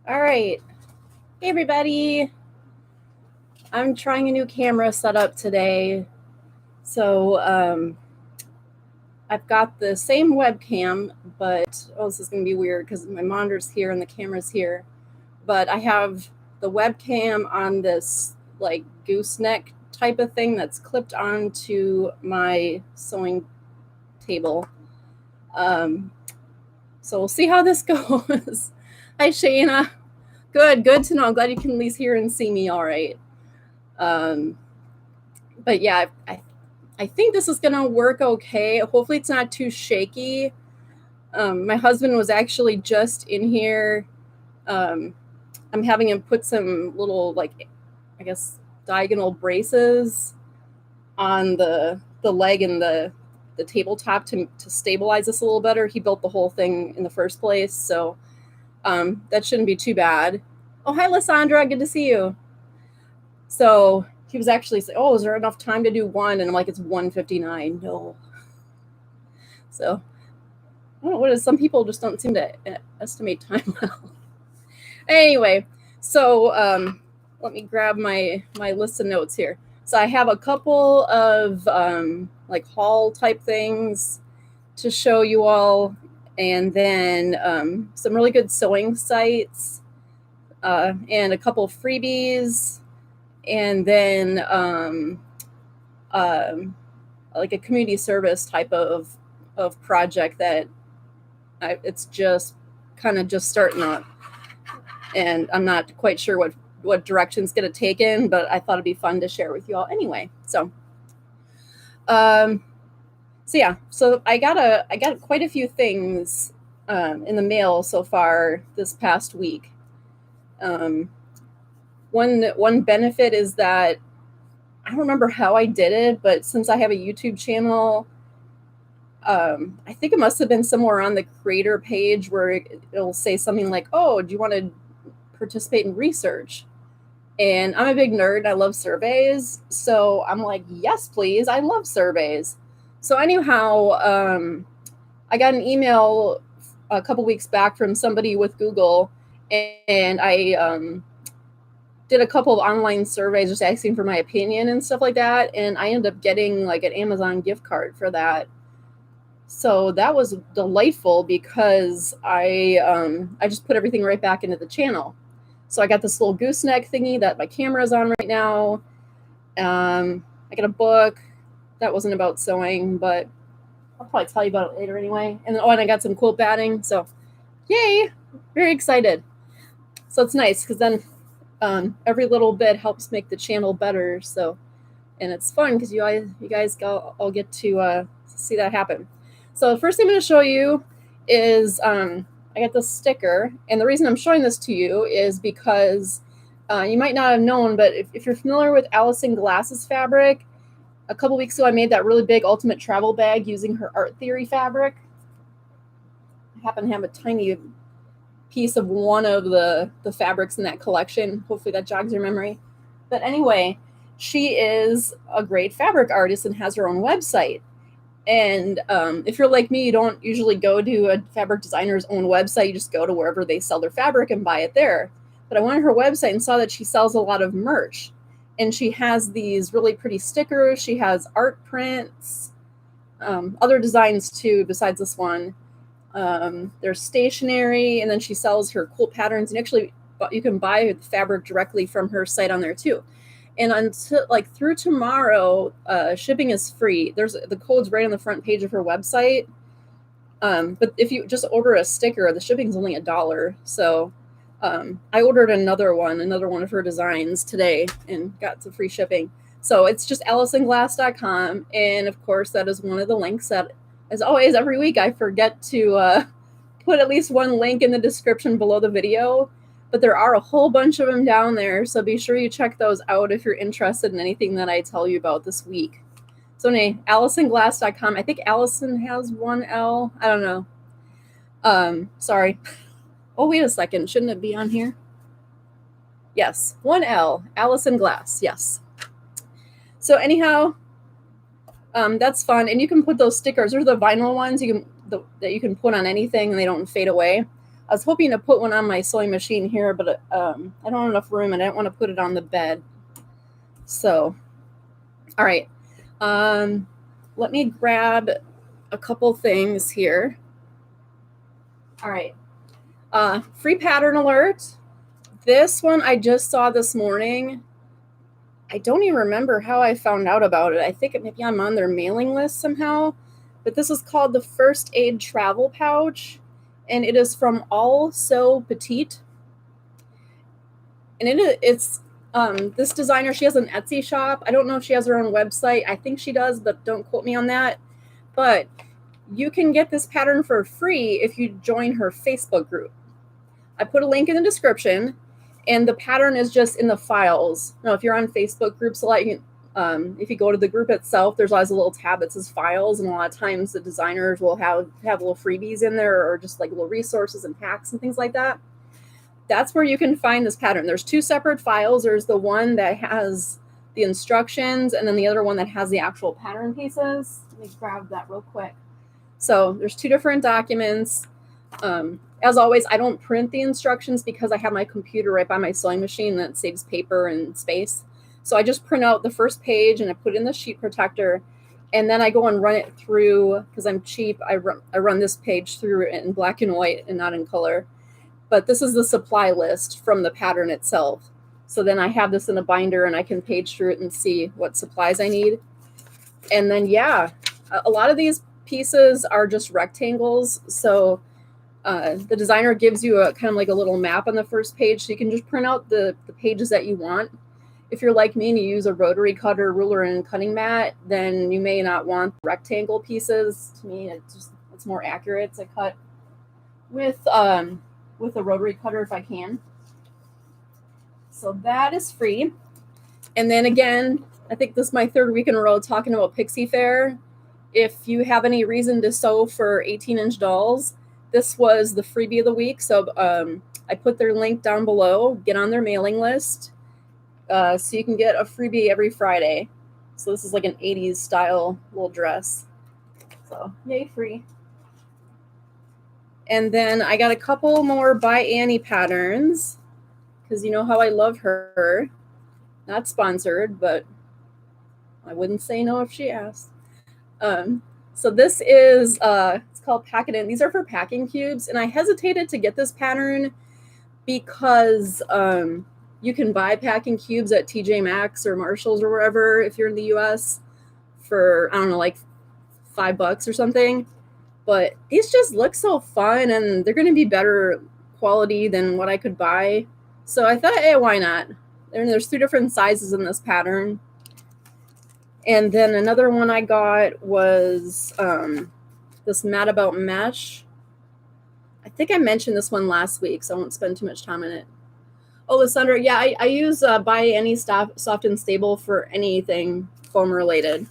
All right. Hey, everybody. I'm trying a new camera setup today. So I've got the same webcam, but this is going to be weird because my monitor's here and the camera's here. But I have the webcam on this like gooseneck type of thing that's clipped onto my sewing table. So we'll see how this goes. Hi, Shayna. Good to know. I'm glad you can at least hear and see me all right. But yeah, I think this is gonna work okay. Hopefully it's not too shaky. My husband was actually just in here. I'm having him put some little, like, I guess, diagonal braces on the leg and the tabletop to stabilize this a little better. He built the whole thing in the first place, so that shouldn't be too bad. Oh, hi, Lysandra. Good to see you. So he was actually saying, oh, is there enough time to do one? And I'm like, it's 1:59. No. So I don't know what it is. Some people just don't seem to estimate time well. Anyway, so let me grab my list of notes here. So I have a couple of like haul type things to show you all, and then some really good sewing sites, and a couple freebies, and then like a community service type of project that it's just kind of just starting up, and I'm not quite sure what direction it's going to take in, but I thought it'd be fun to share with you all anyway. So yeah, so I got quite a few things in the mail so far this past week. One benefit is that I don't remember how I did it, but since I have a YouTube channel, I think it must have been somewhere on the creator page where it'll say something like, oh, do you want to participate in research? And I'm a big nerd. I love surveys. So I'm like, yes, please. I love surveys. So anyhow, I got an email a couple weeks back from somebody with Google, and I did a couple of online surveys just asking for my opinion and stuff like that. And I ended up getting like an Amazon gift card for that. So that was delightful because I just put everything right back into the channel. So I got this little gooseneck thingy that my camera's on right now. I got a book that wasn't about sewing, but I'll probably tell you about it later anyway. And I got some quilt batting. So yay, very excited. So it's nice because then every little bit helps make the channel better. So, and it's fun because you guys all get to see that happen. So the first thing I'm going to show you is I got this sticker, and the reason I'm showing this to you is because you might not have known, but if you're familiar with Allison Glass's fabric, a couple weeks ago I made that really big ultimate travel bag using her Art Theory fabric. I happen to have a tiny piece of one of the fabrics in that collection. Hopefully that jogs your memory. But anyway, she is a great fabric artist and has her own website. And if you're like me, you don't usually go to a fabric designer's own website. You just go to wherever they sell their fabric and buy it there. But I went on her website and saw that she sells a lot of merch. And she has these really pretty stickers. She has art prints, other designs too, besides this one. There's stationery, and then she sells her quilt patterns. And actually, you can buy the fabric directly from her site on there too. And until through tomorrow, shipping is free. There's the code's right on the front page of her website. But if you just order a sticker, the shipping's only $1. So I ordered another one of her designs today and got some free shipping. So it's just AllisonGlass.com, and of course that is one of the links that, as always, every week I forget to put at least one link in the description below the video. But there are a whole bunch of them down there, so be sure you check those out if you're interested in anything that I tell you about this week. So anyway, AllisonGlass.com. I think Allison has one L. I don't know. Sorry. Oh, wait a second. Shouldn't it be on here? Yes, one L. Allison Glass. Yes. So anyhow, that's fun. And you can put those stickers. They're the vinyl ones. You can that you can put on anything and they don't fade away. I was hoping to put one on my sewing machine here, but I don't have enough room and I don't want to put it on the bed. So, all right. Let me grab a couple things here. All right. Free pattern alert. This one I just saw this morning. I don't even remember how I found out about it. I think maybe I'm on their mailing list somehow. But this is called the First Aid Travel Pouch. And it is from All So Petite. And it's this designer, she has an Etsy shop. I don't know if she has her own website. I think she does, but don't quote me on that. But you can get this pattern for free if you join her Facebook group. I put a link in the description, and the pattern is just in the files. Now, if you're on Facebook groups a lot, if you go to the group itself, there's always a little tab that says files, and a lot of times the designers will have little freebies in there, or just like little resources and hacks and things like that. That's where you can find this pattern. There's two separate files. There's the one that has the instructions, and then the other one that has the actual pattern pieces. Let me grab that real quick. So there's two different documents. As always, I don't print the instructions because I have my computer right by my sewing machine that saves paper and space. So I just print out the first page and I put it in the sheet protector, and then I go and run it through, because I'm cheap. I run this page through in black and white and not in color. But this is the supply list from the pattern itself. So then I have this in a binder and I can page through it and see what supplies I need. And then, yeah, a lot of these pieces are just rectangles. So the designer gives you a kind of like a little map on the first page. So you can just print out the pages that you want. If you're like me and you use a rotary cutter, ruler, and cutting mat, then you may not want rectangle pieces. To me, it's more accurate to cut with a rotary cutter if I can. So that is free. And then again, I think this is my third week in a row talking about Pixie Fair. If you have any reason to sew for 18-inch dolls, this was the freebie of the week. So I put their link down below. Get on their mailing list so you can get a freebie every Friday. So this is like an 80s style little dress. So yay, free. And then I got a couple more by Annie patterns, because you know how I love her. Not sponsored, but I wouldn't say no if she asked. So this is, it's called Pack It In. These are for packing cubes, and I hesitated to get this pattern because you can buy packing cubes at TJ Maxx or Marshall's or wherever if you're in the US for, I don't know, like $5 or something. But these just look so fun, and they're going to be better quality than what I could buy. So I thought, hey, why not? And there's 2 different sizes in this pattern. And then another one I got was this Mad About Mesh. I think I mentioned this one last week, so I won't spend too much time on it. Oh, Lysandra, yeah, I use Buy Any Soft and Stable for anything foam related.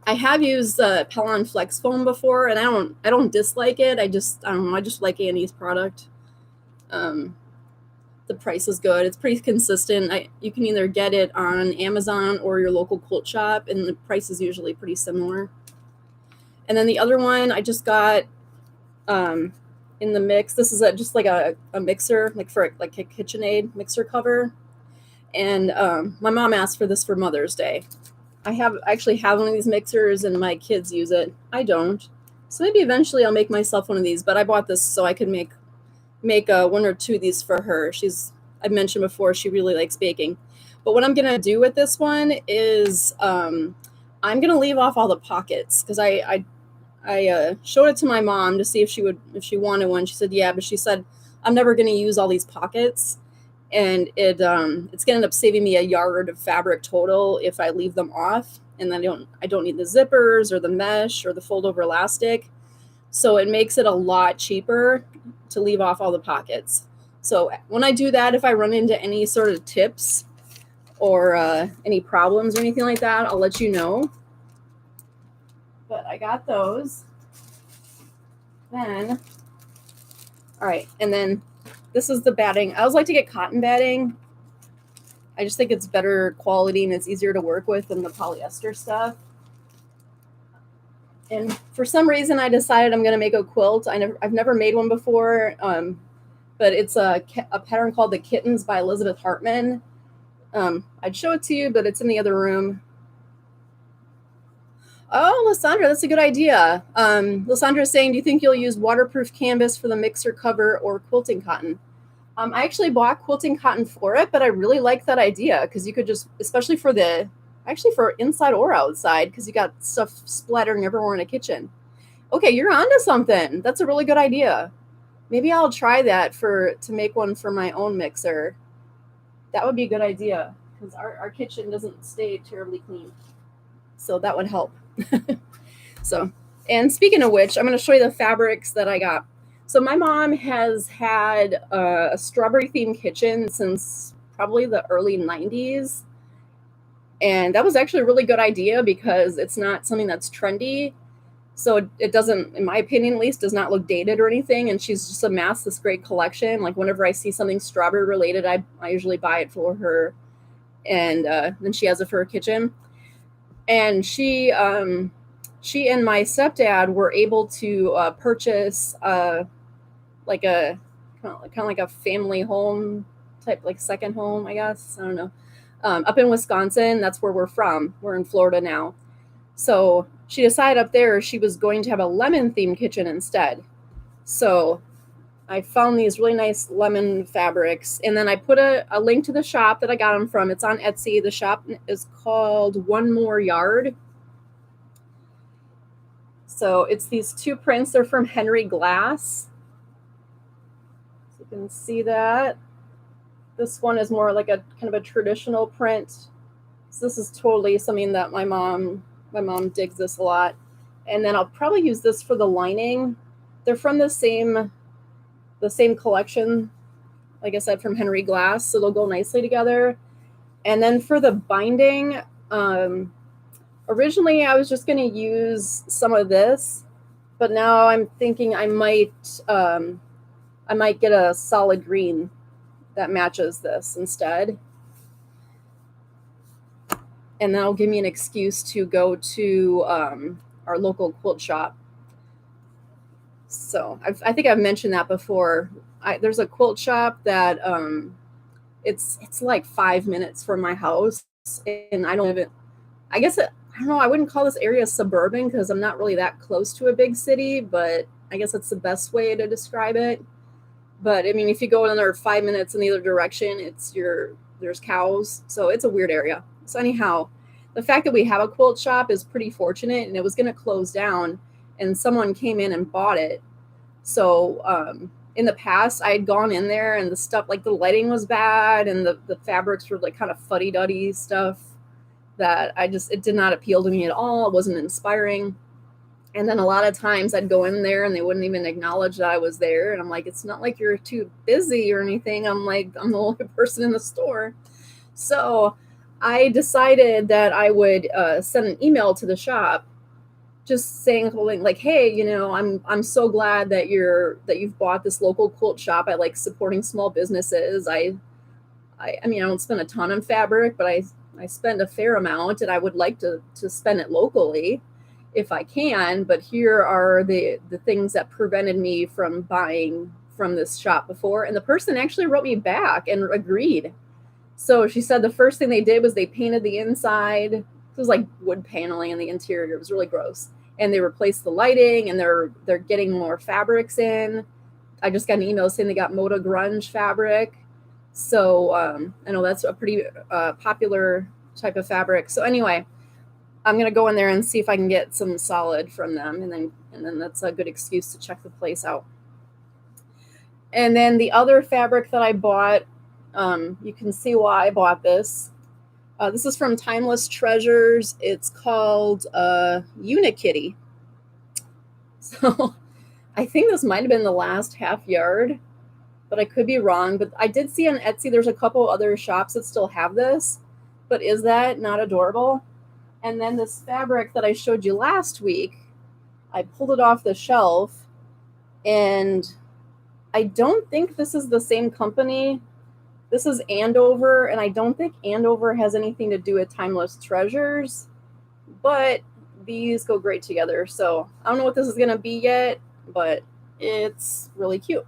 I have used Pellon Flex Foam before, and I don't dislike it. I don't know. I just like Annie's product. The price is good. It's pretty consistent. You can either get it on Amazon or your local quilt shop, and the price is usually pretty similar. And then the other one I just got in the mix. This is just like a mixer, like for like a KitchenAid mixer cover. And my mom asked for this for Mother's Day. I actually have one of these mixers, and my kids use it. I don't. So maybe eventually I'll make myself one of these, but I bought this so I could make 1 or 2 of these for her. I've mentioned before, she really likes baking. But what I'm going to do with this one is I'm going to leave off all the pockets, because I showed it to my mom to see if she wanted one. She said, yeah, but she said, I'm never going to use all these pockets. And it's going to end up saving me a yard of fabric total if I leave them off. And then I don't need the zippers or the mesh or the fold over elastic. So it makes it a lot cheaper to leave off all the pockets. So when I do that, if I run into any sort of tips or any problems or anything like that, I'll let you know. But I got those. Then, all right, and then this is the batting. I always like to get cotton batting. I just think it's better quality and it's easier to work with than the polyester stuff. And for some reason, I decided I'm going to make a quilt. I've never made one before, but it's a pattern called The Kittens by Elizabeth Hartman. I'd show it to you, but it's in the other room. Oh, Lysandra, that's a good idea. Lysandra is saying, do you think you'll use waterproof canvas for the mixer cover or quilting cotton? I actually bought quilting cotton for it, but I really like that idea because you could just, especially for inside or outside, because you got stuff splattering everywhere in a kitchen. Okay, you're onto something. That's a really good idea. Maybe I'll try that to make one for my own mixer. That would be a good idea because our kitchen doesn't stay terribly clean. So that would help. So, and speaking of which, I'm going to show you the fabrics that I got. So my mom has had a strawberry themed kitchen since probably the early 90s. And that was actually a really good idea because it's not something that's trendy. So it doesn't, in my opinion at least, does not look dated or anything. And she's just amassed this great collection. Like whenever I see something strawberry related, I usually buy it for her. And then she has it for her kitchen. And she and my stepdad were able to purchase like a kind of like a family home type, like second home, I guess. I don't know. Up in Wisconsin, that's where we're from. We're in Florida now. So she decided up there she was going to have a lemon themed kitchen instead. So I found these really nice lemon fabrics, and then I put a link to the shop that I got them from. It's on Etsy. The shop is called One More Yard. So it's these two prints. They're from Henry Glass. So you can see that. This one is more like a kind of a traditional print. So this is totally something that my mom digs this a lot. And then I'll probably use this for the lining. They're from the same collection, like I said, from Henry Glass, so they'll go nicely together. And then for the binding, originally I was just going to use some of this, but now I'm thinking I might get a solid green that matches this instead. And that'll give me an excuse to go to our local quilt shop. So I think I've mentioned that before. There's a quilt shop that it's like 5 minutes from my house, and I don't live it. I guess I don't know. I wouldn't call this area suburban because I'm not really that close to a big city, but I guess that's the best way to describe it. But I mean, if you go another 5 minutes in the other direction, there's cows, so it's a weird area. So anyhow, the fact that we have a quilt shop is pretty fortunate, and it was going to close down, and someone came in and bought it. So in the past, I had gone in there, and the stuff, like the lighting was bad, and the fabrics were like kind of fuddy-duddy stuff that it did not appeal to me at all. It wasn't inspiring. And then a lot of times I'd go in there and they wouldn't even acknowledge that I was there. And I'm like, it's not like you're too busy or anything. I'm like, I'm the only person in the store. So I decided that I would send an email to the shop just saying like, hey, I'm so glad that you've bought this local quilt shop. I like supporting small businesses. I mean, I don't spend a ton on fabric, but I spend a fair amount, and I would like to spend it locally if I can, but here are the things that prevented me from buying from this shop before. And the person actually wrote me back and agreed. So she said the first thing they did was they painted the inside. It was like wood paneling in the interior. It was really gross. And they replaced the lighting, and they're getting more fabrics in. I just got an email saying they got Moda Grunge fabric. So I know that's a pretty popular type of fabric. So anyway, I'm going to go in there and see if I can get some solid from them. And then that's a good excuse to check the place out. And then the other fabric that I bought, you can see why I bought this. This is from Timeless Treasures. It's called Unikitty. So I think this might have been the last half yard, but I could be wrong. But I did see on Etsy there's a couple other shops that still have this. But is that not adorable? And then this fabric that I showed you last week, I pulled it off the shelf, and I don't think this is the same company. This is Andover, and I don't think Andover has anything to do with Timeless Treasures, but these go great together. So I don't know what this is going to be yet, but it's really cute.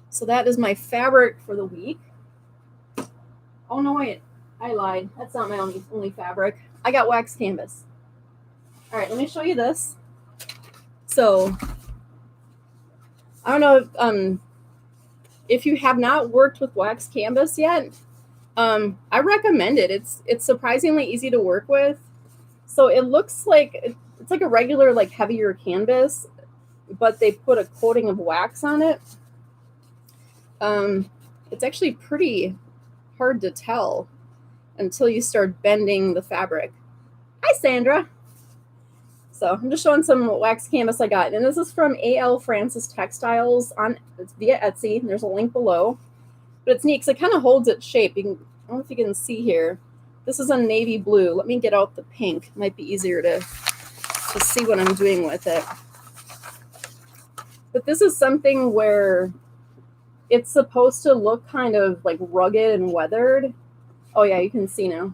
So that is my fabric for the week. Oh no, wait, I lied. That's not my only fabric. I got wax canvas. All right, let me show you this. So I don't know if you have not worked with wax canvas yet. I recommend it. It's surprisingly easy to work with. So it looks like it's like a regular, like heavier canvas, but they put a coating of wax on it. It's actually pretty hard to tell until you start bending the fabric. Hi, Sandra. So I'm just showing some wax canvas I got. And this is from A.L. Francis Textiles. It's via Etsy. There's a link below. But it's neat because it kind of holds its shape. I don't know if you can see here. This is a navy blue. Let me get out the pink. It might be easier to see what I'm doing with it. But this is something where it's supposed to look kind of like rugged and weathered. Oh yeah, you can see now.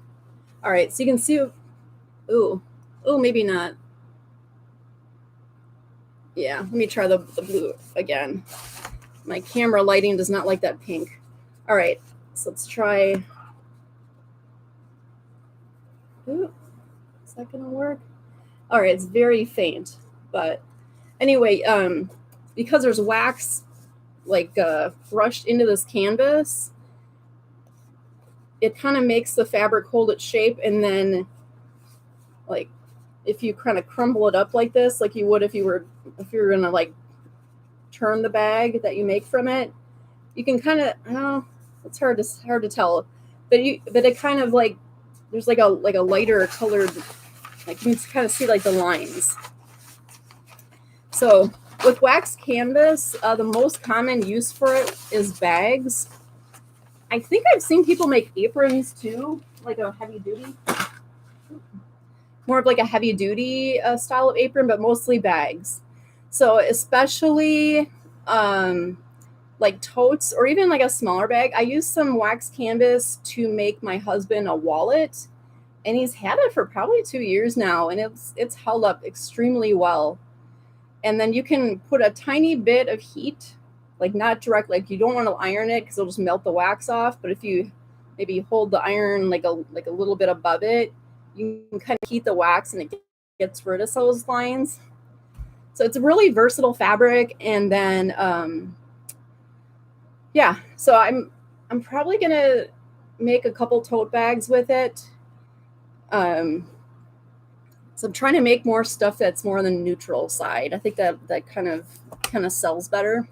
All right, so you can see, ooh, maybe not. Yeah, let me try the blue again. My camera lighting does not like that pink. All right, so let's try. Ooh, is that gonna work? All right, it's very faint, but anyway, because there's wax like brushed into this canvas, it kind of makes the fabric hold its shape, and then like if you kind of crumble it up like this, like you would if you were gonna like turn the bag that you make from it, you can kind of it's hard to tell, but it kind of like there's like a lighter colored, like you can kind of see like the lines. So with wax canvas, the most common use for it is bags. I think I've seen people make aprons too, like a heavy duty, more of like a heavy duty style of apron, but mostly bags. So especially like totes or even like a smaller bag. I used some wax canvas to make my husband a wallet, and he's had it for probably 2 years now, and it's held up extremely well. And then you can put a tiny bit of heat, like not direct, like you don't want to iron it because it'll just melt the wax off. But if you maybe hold the iron like a little bit above it, you can kind of heat the wax and it gets rid of those lines. So it's a really versatile fabric. And then yeah, so I'm probably gonna make a couple tote bags with it. So I'm trying to make more stuff that's more on the neutral side. I think that kind of sells better.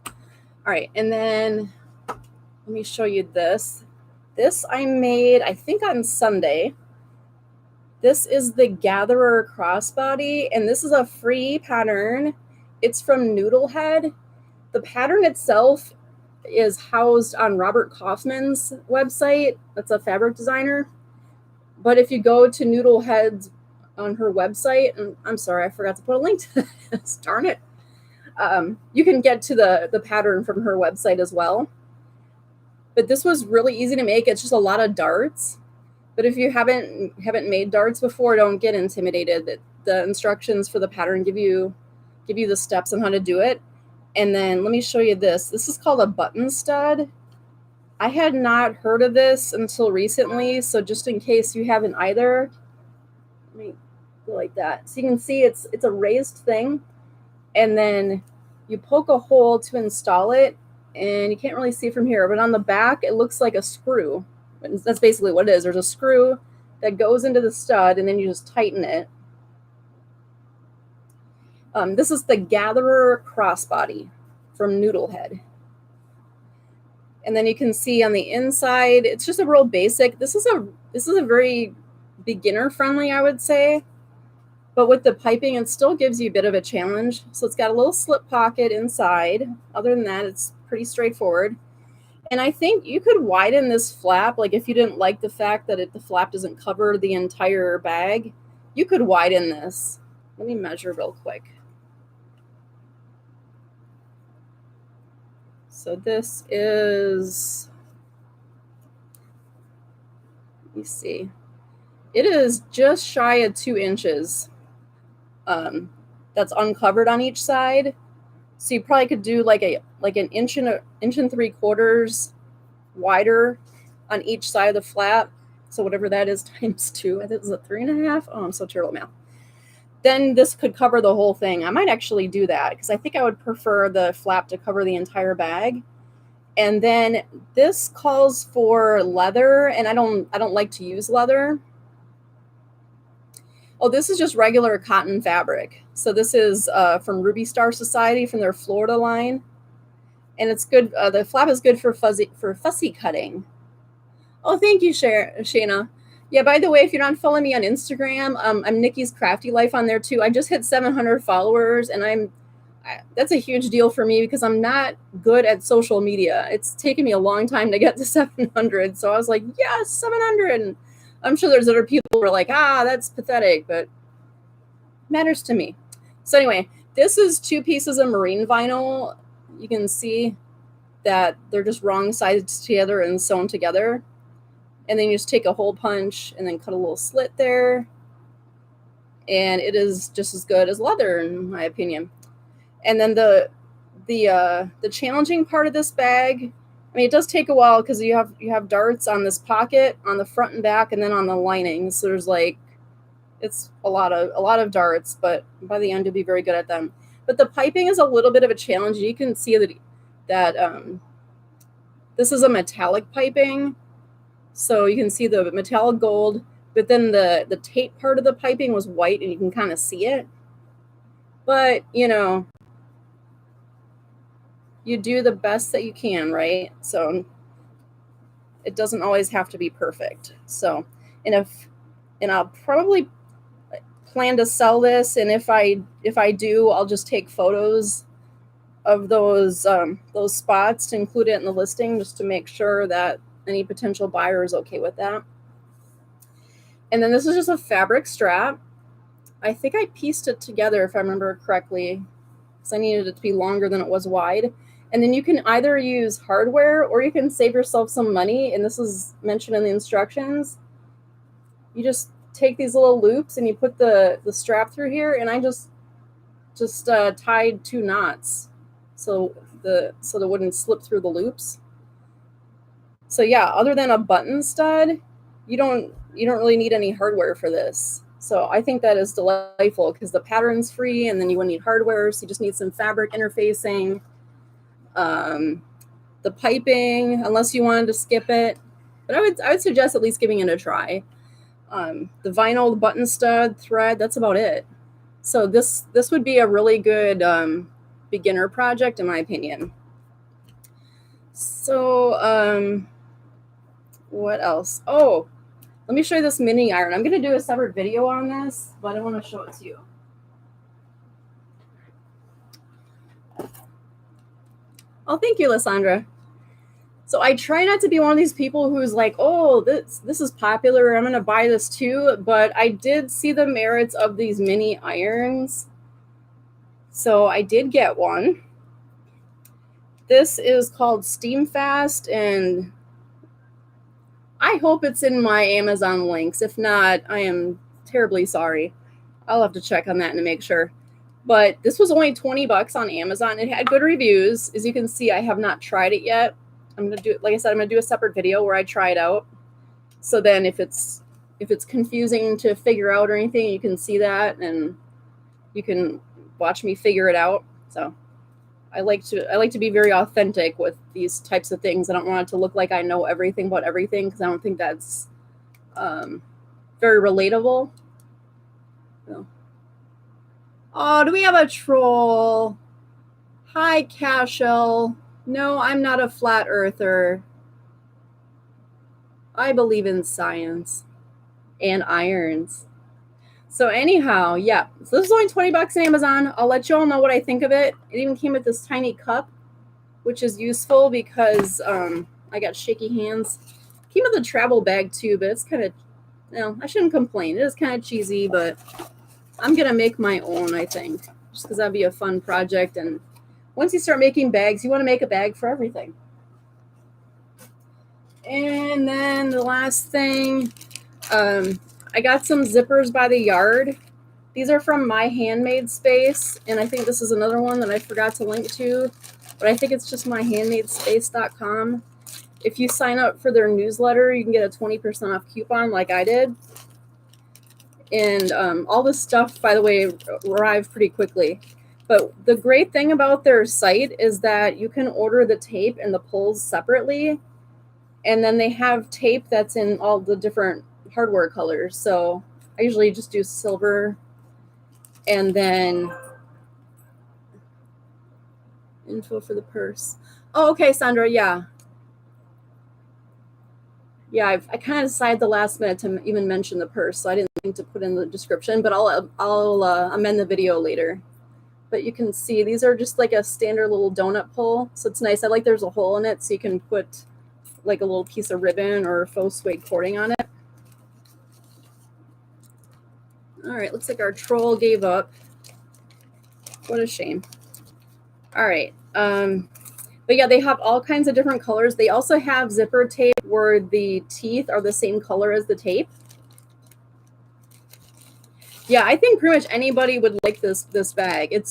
All right, and then let me show you this. This I made, I think, on Sunday. This is the Gatherer Crossbody, and this is a free pattern. It's from Noodlehead. The pattern itself is housed on Robert Kaufman's website. That's a fabric designer. But if you go to Noodlehead's on her website, and I'm sorry, I forgot to put a link to this, darn it. You can get to the pattern from her website as well. But this was really easy to make. It's just a lot of darts. But if you haven't made darts before, don't get intimidated. The instructions for the pattern give you the steps on how to do it. And then let me show you this. This is called a button stud. I had not heard of this until recently, so just in case you haven't either, let me go like that. So you can see it's a raised thing, and then you poke a hole to install it, and you can't really see from here, but on the back it looks like a screw. That's basically what it is. There's a screw that goes into the stud, and then you just tighten it. This is the Gatherer Crossbody from Noodlehead. And then you can see on the inside, it's just a real basic. This is a very beginner friendly, I would say. But with the piping, it still gives you a bit of a challenge. So it's got a little slip pocket inside. Other than that, it's pretty straightforward. And I think you could widen this flap. Like if you didn't like the fact that the flap doesn't cover the entire bag, you could widen this. Let me measure real quick. So this is, let me see. It is just shy of 2 inches. That's uncovered on each side. So you probably could do like an inch and 3/4 wider on each side of the flap. So whatever that is times 2, I think it's a 3.5. Oh, I'm so terrible at math. Then this could cover the whole thing. I might actually do that because I think I would prefer the flap to cover the entire bag. And then this calls for leather, and I don't like to use leather. Oh, this is just regular cotton fabric. So this is from Ruby Star Society from their Florida line, and it's good. The flap is good for fussy cutting. Oh, thank you, Shayna. Yeah, by the way, if you're not following me on Instagram, I'm Nikki's Crafty Life on there too. I just hit 700 followers, and that's a huge deal for me because I'm not good at social media. It's taken me a long time to get to 700. So I was like, yes, 700. And I'm sure there's other people who are like, that's pathetic, but it matters to me. So anyway, this is 2 pieces of marine vinyl. You can see that they're just wrong sides together and sewn together. And then you just take a hole punch and then cut a little slit there. And it is just as good as leather, in my opinion. And then the challenging part of this bag, I mean, it does take a while because you have darts on this pocket, on the front and back, and then on the lining. So there's it's a lot of darts, but by the end you'll be very good at them. But the piping is a little bit of a challenge. You can see that this is a metallic piping. So you can see the metallic gold, but then the tape part of the piping was white and you can kind of see it. But, you do the best that you can, right? So it doesn't always have to be perfect. So, and I'll probably plan to sell this, and if I do, I'll just take photos of those spots to include it in the listing just to make sure that any potential buyer is okay with that. And then this is just a fabric strap. I think I pieced it together, if I remember correctly, because I needed it to be longer than it was wide. And then you can either use hardware or you can save yourself some money. And this is mentioned in the instructions. You just take these little loops and you put the strap through here. And I just tied 2 knots so the wouldn't slip through the loops. So yeah, other than a button stud, you don't really need any hardware for this. So I think that is delightful because the pattern's free and then you wouldn't need hardware. So you just need some fabric interfacing. The piping, unless you wanted to skip it. But I would suggest at least giving it a try. The vinyl, the button stud, thread, that's about it. So this would be a really good beginner project in my opinion. So what else? Oh, let me show you this mini iron. I'm going to do a separate video on this, but I want to show it to you. Oh, thank you, Lysandra. So I try not to be one of these people who's like, oh, this is popular, I'm going to buy this too. But I did see the merits of these mini irons. So I did get one. This is called Steam Fast, and I hope it's in my Amazon links. If not, I am terribly sorry. I'll have to check on that to make sure. But this was only $20 on Amazon. It had good reviews. As you can see, I have not tried it yet. I'm going to do, like I said, I'm going to do a separate video where I try it out. So then if it's confusing to figure out or anything, you can see that and you can watch me figure it out. So I like to be very authentic with these types of things. I don't want it to look like I know everything about everything because I don't think that's very relatable. So. Oh, do we have a troll? Hi, Cashel. No, I'm not a flat earther. I believe in science and irons. So anyhow, yeah. So this is only $20 on Amazon. I'll let you all know what I think of it. It even came with this tiny cup, which is useful because I got shaky hands. It came with a travel bag too, but it's kind of, I shouldn't complain. It is kind of cheesy, but I'm going to make my own, I think, just because that'd be a fun project. And once you start making bags, you want to make a bag for everything. And then the last thing, I got some zippers by the yard. These are from My Handmade Space, and I think this is another one that I forgot to link to, but I think it's just myhandmadespace.com. If you sign up for their newsletter, you can get a 20% off coupon like I did. And all this stuff, by the way, arrived pretty quickly. But the great thing about their site is that you can order the tape and the pulls separately. And then they have tape that's in all the different hardware colors. So I usually just do silver. And then info for the purse. Oh, okay, Sandra, yeah. Yeah, I kind of decided the last minute to even mention the purse, so I didn't think to put in the description, but I'll amend the video later. But you can see these are just like a standard little donut pull, so it's nice. I like there's a hole in it, so you can put like a little piece of ribbon or faux suede cording on it. All right, looks like our troll gave up. What a shame. All right. But yeah, they have all kinds of different colors. They also have zipper tape where the teeth are the same color as the tape. Yeah, I think pretty much anybody would like this bag. It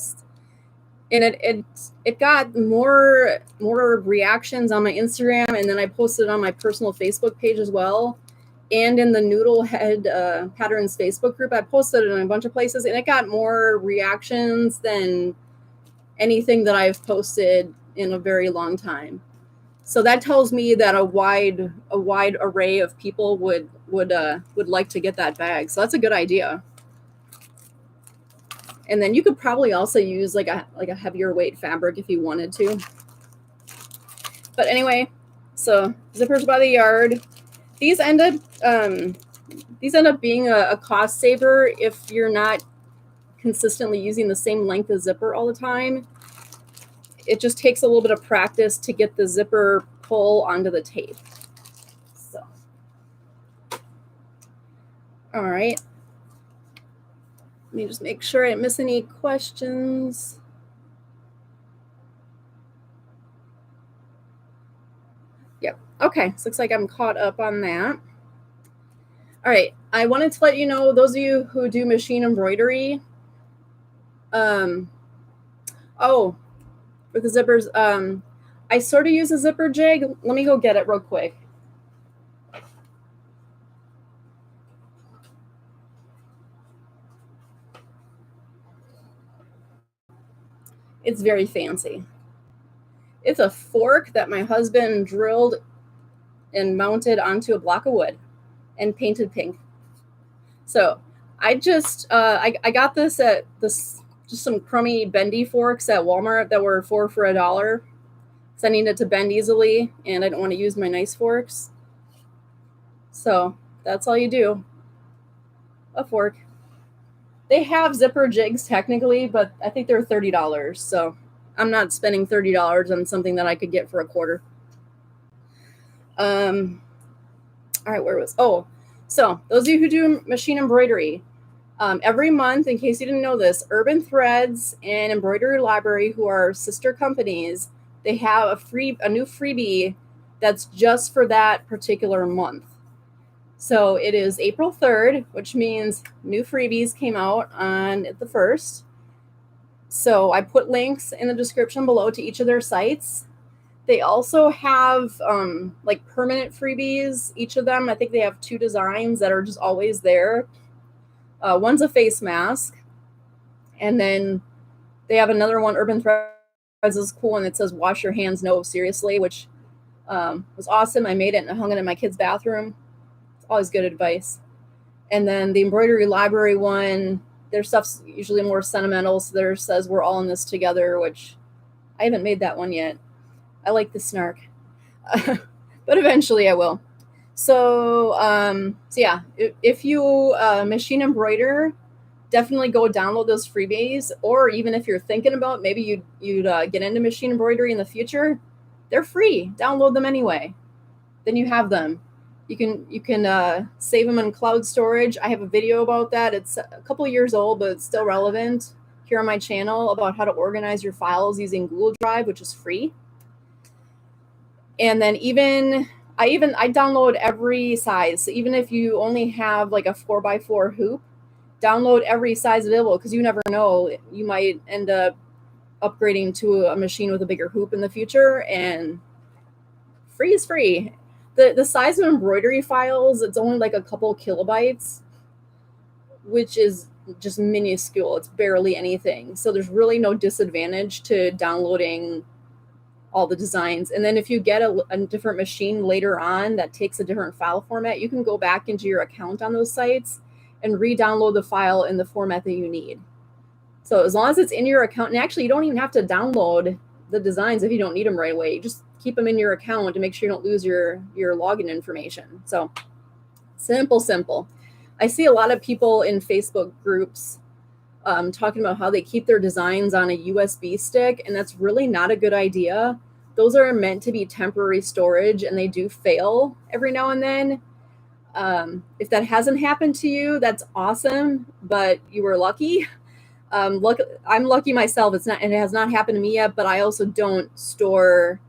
got more reactions on my Instagram, and then I posted it on my personal Facebook page as well, and in the Noodlehead Patterns Facebook group. I posted it in a bunch of places, and it got more reactions than anything that I've posted in a very long time. So that tells me that a wide array of people would like to get that bag. So that's a good idea. And then you could probably also use like a heavier weight fabric if you wanted to. But anyway, so zippers by the yard. These end up being a cost saver if you're not consistently using the same length of zipper all the time. It just takes a little bit of practice to get the zipper pull onto the tape. So, all right. Let me just make sure I didn't miss any questions. Yep. Okay. So looks like I'm caught up on that. All right. I wanted to let you know, those of you who do machine embroidery, with the zippers, I sort of use a zipper jig. Let me go get it real quick. It's very fancy. It's a fork that my husband drilled and mounted onto a block of wood and painted pink. So I just I got this at just some crummy bendy forks at Walmart that were 4 for $1. So I needed to bend easily, and I don't want to use my nice forks. So that's all you do. A fork. They have zipper jigs technically, but I think they're $30. So I'm not spending $30 on something that I could get for a quarter. All right, so those of you who do machine embroidery, every month, in case you didn't know this, Urban Threads and Embroidery Library, who are sister companies, they have a new freebie that's just for that particular month. So it is April 3rd, which means new freebies came out on the 1st. So I put links in the description below to each of their sites. They also have like permanent freebies, each of them. I think they have 2 designs that are just always there. One's a face mask, and then they have another one, Urban Threads is cool, and it says wash your hands, no, seriously, which was awesome. I made it and I hung it in my kid's bathroom. It's always good advice. And then the Embroidery Library one, their stuff's usually more sentimental, so there says we're all in this together, which I haven't made that one yet. I like the snark, but eventually I will. So yeah, if you machine embroider, definitely go download those freebies. Or even if you're thinking about maybe you'd get into machine embroidery in the future, they're free. Download them anyway. Then you have them. You can save them in cloud storage. I have a video about that. It's a couple years old, but it's still relevant here on my channel about how to organize your files using Google Drive, which is free. And then even I download every size. So even if you only have like a 4x4 hoop, download every size available, because you never know, you might end up upgrading to a machine with a bigger hoop in the future, and free is free. The size of embroidery files, it's only like a couple kilobytes, which is just minuscule. It's barely anything. So there's really no disadvantage to downloading all the designs. And then if you get a different machine later on that takes a different file format, you can go back into your account on those sites and re-download the file in the format that you need. So as long as it's in your account, and actually you don't even have to download the designs if you don't need them right away. You just keep them in your account to make sure you don't lose your login information. So simple. I see a lot of people in Facebook groups talking about how they keep their designs on a USB stick, and that's really not a good idea. Those are meant to be temporary storage, and they do fail every now and then. If that hasn't happened to you, that's awesome, but you were lucky. I'm lucky myself. It has not happened to me yet, but I also don't store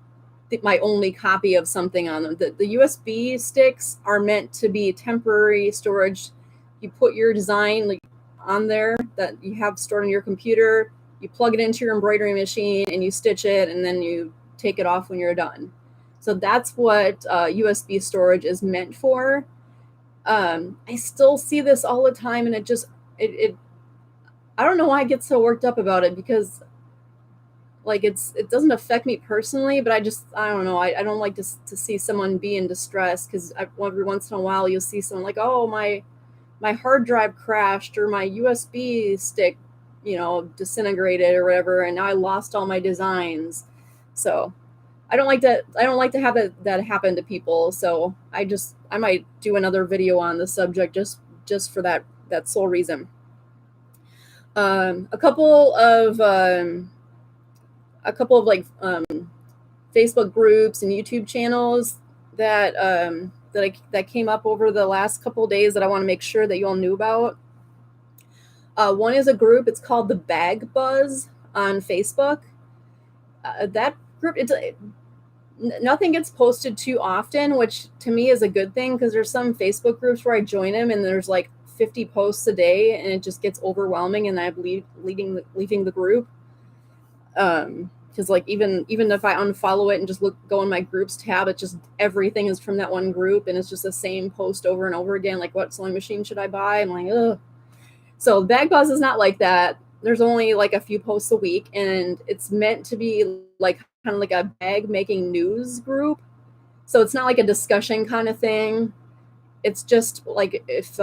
my only copy of something on them. The USB sticks are meant to be temporary storage. You put your design like on there that you have stored on your computer, you plug it into your embroidery machine and you stitch it, and then you take it off when you're done. So that's what USB storage is meant for. I still see this all the time, and it I don't know why I get so worked up about it, because like it doesn't affect me personally, but I don't know. I don't like to see someone be in distress, because every once in a while you'll see someone like, oh, my hard drive crashed, or my USB stick, disintegrated or whatever, and now I lost all my designs. So I don't like to have that happen to people. So I might do another video on the subject just for that sole reason. A couple of like Facebook groups and YouTube channels that came up over the last couple of days that I want to make sure that you all knew about. One is a group. It's called the Bag Buzz on Facebook. That group, nothing gets posted too often, which to me is a good thing, because there's some Facebook groups where I join them and there's like 50 posts a day, and it just gets overwhelming, and I'm leaving the group. Because like even if I unfollow it and just go in my groups tab, it's just everything is from that one group, and it's just the same post over and over again, like, what sewing machine should I buy? I'm like, ugh. So Bag Buzz is not like that. There's only like a few posts a week, and it's meant to be like kind of like a bag making news group. So it's not like a discussion kind of thing. It's just like if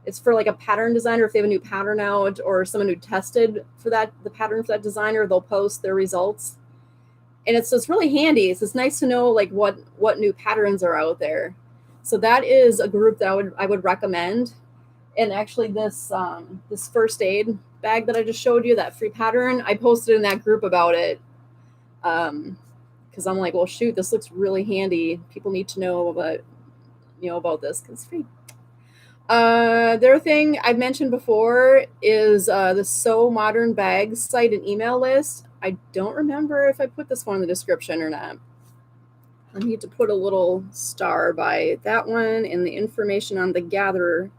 it's for like a pattern designer, if they have a new pattern out, or someone who tested the pattern for that designer, they'll post their results. And it's really handy. So it's nice to know like what new patterns are out there. So that is a group that I would recommend. And actually this first aid bag that I just showed you, that free pattern, I posted in that group about it. Because I'm like, well, shoot, this looks really handy. People need to know about this, because it's free. The other thing I've mentioned before is the Sew Modern Bags site and email list. I don't remember if I put this one in the description or not. I need to put a little star by that one and the information on the Gather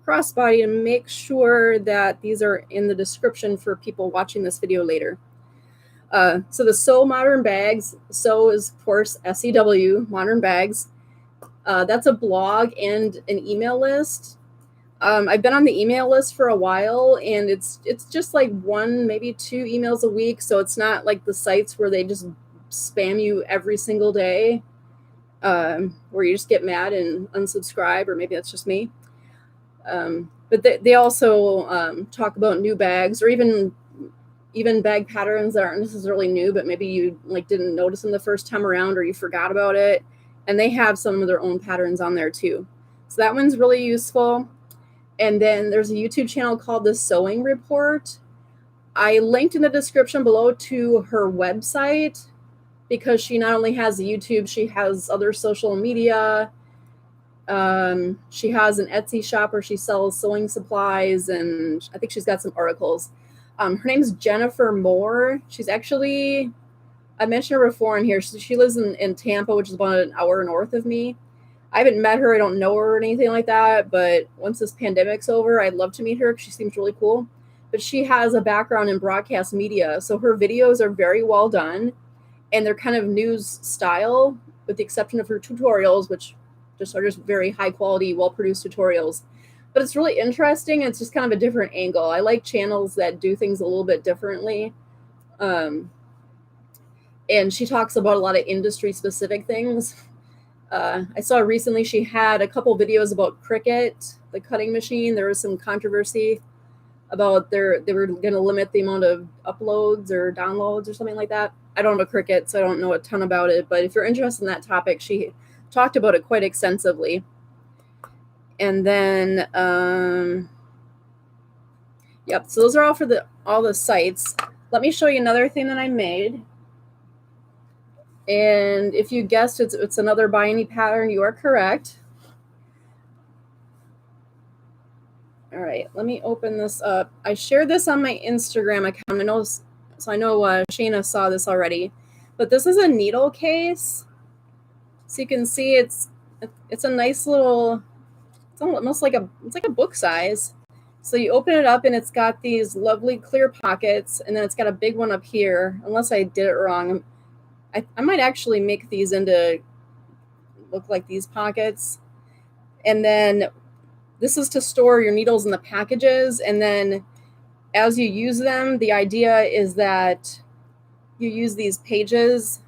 Crossbody, and make sure that these are in the description for people watching this video later. So the Sew Modern Bags, Sew is of course SEW, Modern Bags. That's a blog and an email list. I've been on the email list for a while, and it's just like 1, maybe 2 emails a week. So it's not like the sites where they just spam you every single day, where you just get mad and unsubscribe, or maybe that's just me. But they also talk about new bags, or even bag patterns that aren't necessarily new, but maybe you like didn't notice them the first time around, or you forgot about it. And they have some of their own patterns on there too. So that one's really useful. And then there's a YouTube channel called The Sewing Report. I linked in the description below to her website, because she not only has YouTube, she has other social media. She has an Etsy shop where she sells sewing supplies, and I think she's got some articles. Her name is Jennifer Moore. She's actually I mentioned her before in here. She lives in Tampa, which is about an hour north of me. I haven't met her. I don't know her or anything like that. But once this pandemic's over, I'd love to meet her because she seems really cool. But she has a background in broadcast media. So her videos are very well done. And they're kind of news style, with the exception of her tutorials, which are just very high quality, well-produced tutorials. But it's really interesting. It's just kind of a different angle. I like channels that do things a little bit differently. And she talks about a lot of industry-specific things. I saw recently she had a couple videos about Cricut, the cutting machine. There was some controversy about they were going to limit the amount of uploads or downloads or something like that. I don't know Cricut, so I don't know a ton about it. But if you're interested in that topic, she talked about it quite extensively. And then, yep. So those are all for all the sites. Let me show you another thing that I made. And if you guessed it's another By Any pattern, you are correct. All right, let me open this up. I shared this on my Instagram account. I know Shayna saw this already. But this is a needle case. So you can see it's a nice little, it's almost like it's like a book size. So you open it up and it's got these lovely clear pockets, and then it's got a big one up here, unless I did it wrong. I might actually make these into look like these pockets. And then this is to store your needles in the packages. And then as you use them, the idea is that you use these pages.